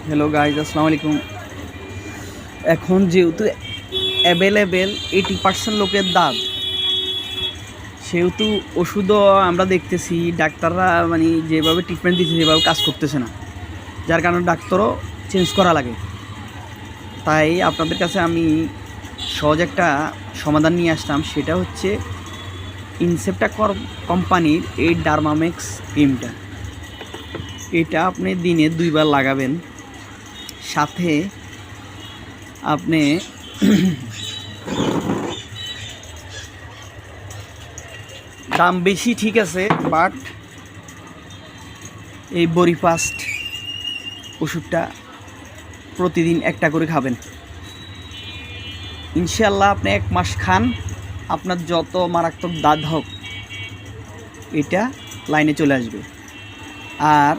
Hello guys, আসসালামু আলাইকুম। এখন যেহেতু অ্যাভেলেবেল 80% লোকের দাঁত, সেহেতু ওষুধও আমরা দেখতেছি ডাক্তাররা মানে যেভাবে ট্রিটমেন্ট দিচ্ছে সেভাবে কাজ করতেছে না, যার কারণে ডাক্তারও চেঞ্জ করা লাগে। তাই আপনাদের কাছে আমি সহজ একটা সমাধান নিয়ে আসলাম, সেটা হচ্ছে ইনসেপ্টা কোম্পানির এই ডার্মামেক্স ক্রিমটা। এটা আপনি দিনে 2 বার লাগাবেন, সাথে আপনি দাম বেশি ঠিক আছে, বাট এই বরিফাস্ট ওষুধটা প্রতিদিন একটা করে খাবেন। ইনশাল্লাহ আপনি 1 মাস খান, আপনার যত মারাত্মক দাঁত হোক এটা লাইনে চলে আসবে। আর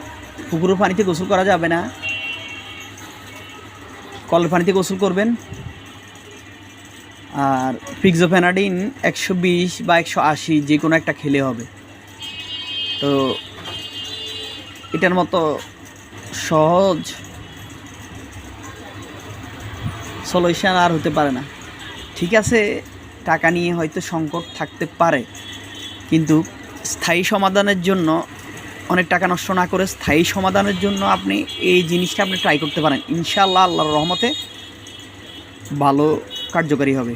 পুকুরের পানিতে গোসল করা যাবে না, কলের পানিতে গোসল করবেন। আর ফিক্সোফেনাডিন 120 বা 180 যে কোনো একটা খেলে হবে। তো এটার মতো সহজ সলিউশন আর হতে পারে না। ঠিক আছে, টাকা নিয়ে হয়তো সংকট থাকতে পারে, কিন্তু স্থায়ী সমাধানের জন্য অনেক টাকা নষ্ট না করে স্থায়ী সমাধানের জন্য আপনি এই জিনিসটা আপনি ট্রাই করতে পারেন। ইনশাআল্লাহ আল্লাহর রহমতে ভালো কার্যকারী হবে।